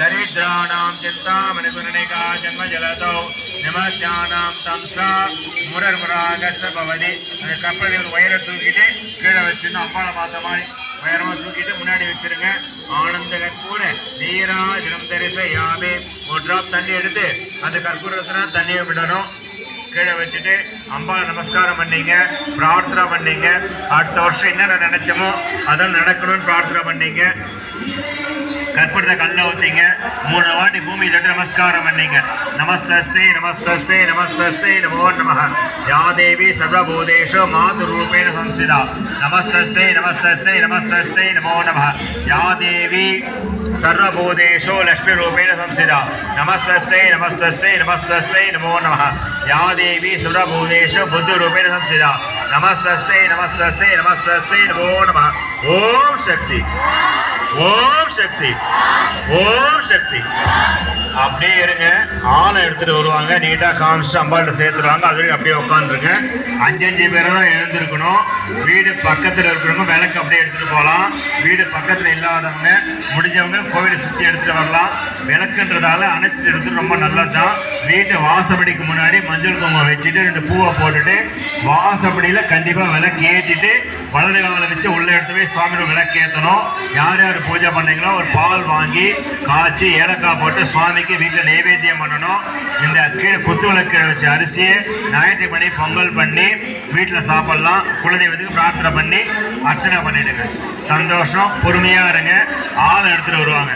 दरिद्राणां चिन्तामणिपुरणिका जन्मजलतौ निमज्ञानां तंसा मुरर्मुरागस्य भवति அந்த கப்பலை ஒரு வயரை தூக்கிட்டு கீழே வச்சுன்னு அம்பாவை பார்த்த மாதிரி உயரமாக தூக்கிட்டு முன்னாடி வச்சிருங்க. ஆனந்த கற்பூர நீராஜனம் தரிச யாமே ஒரு ட்ராப் தண்ணி எடுத்து அந்த கற்பூரத்தில் தண்ணியை விடணும். கீழே வச்சுட்டு அம்பாவை நமஸ்காரம் பண்ணீங்க, பிரார்த்தனை பண்ணீங்க. அடுத்த வருஷம் என்னென்ன நினைச்சோமோ அதெல்லாம் நடக்கணும்னு பிரார்த்தனை பண்ணீங்க. கற்பூரத்தை கல்ல ஊற்றிங்க. 3 வாட்டி பூமி தட்டு நமஸ்காரம் பண்ணீங்க. நமஸ்தஸ்தை நமஸ்தஸ்தை நமஸ்தஸ்தை நமோ நமः யா தேவி சர்வபூதேஷு மாதுரூபேண சம்ஸ்திதா நமஸ்தஸ்தை நமஸ்தஸ்தை நமஸ்தஸ்தை நமோ நமः யா தேவி सर्वभूतेषु लक्ष्मीरूपेण संस्थिता नमस्तस्यै नमस्तस्यै नमस्तस्यै नमो नमः या देवी सर्वभूतेषु बुद्धिरूपेण संस्थिता नमस्तस्यै नमस्तस्यै नमस्तस्यै नमो नमः ओम शक्ति ओम शक्ति ओम शक्ति. அப்படியே இருங்க. ஆளை எடுத்துட்டு வருவாங்க, நீட்டா காமிச்சு அம்பாள்கிட்ட சேர்த்துருவாங்க. அது வரைக்கும் அப்படியே உட்காந்துருங்க. 5 பேரை தான் எழுந்திருக்கணும். வீடு பக்கத்தில் இருக்கிறவங்க விளக்கு அப்படியே எடுத்துட்டு போகலாம். வீடு பக்கத்தில் இல்லாதவங்க முடிஞ்சவங்க கோவிலை சுற்றி எடுத்துட்டு வரலாம். விளக்குன்றதால அணைச்சிட்டு எடுத்துட்டு ரொம்ப நல்லது தான். வீட்டு வாசப்படிக்கு முன்னாடி மஞ்சள் குங்குமம் வச்சுட்டு 2 பூவை போட்டுட்டு வாசப்படியில் கண்டிப்பாக விளக்கு ஏற்றிட்டு வலது காலை வச்சு உள்ளே எடுத்து போய் சுவாமியோட விளக்கு ஏற்றணும். யார் யார் பூஜை பண்ணீங்களோ ஒரு பால் வாங்கி காய்ச்சி ஏலக்காய் போட்டு சுவாமிக்கு வீட்டில் நைவேத்தியம் பண்ணணும். இந்த கீழே குத்து விளக்கு வச்சு அரிசியை ஞாயிற்றுக்கு பண்ணி பொங்கல் பண்ணி வீட்டில் சாப்பிட்லாம். குலதெய்வத்துக்கு பிரார்த்தனை பண்ணி அர்ச்சனை பண்ணிடுங்க. சந்தோஷம். பொறுமையாக இருங்க. ஆளை எடுத்துகிட்டு வருவாங்க.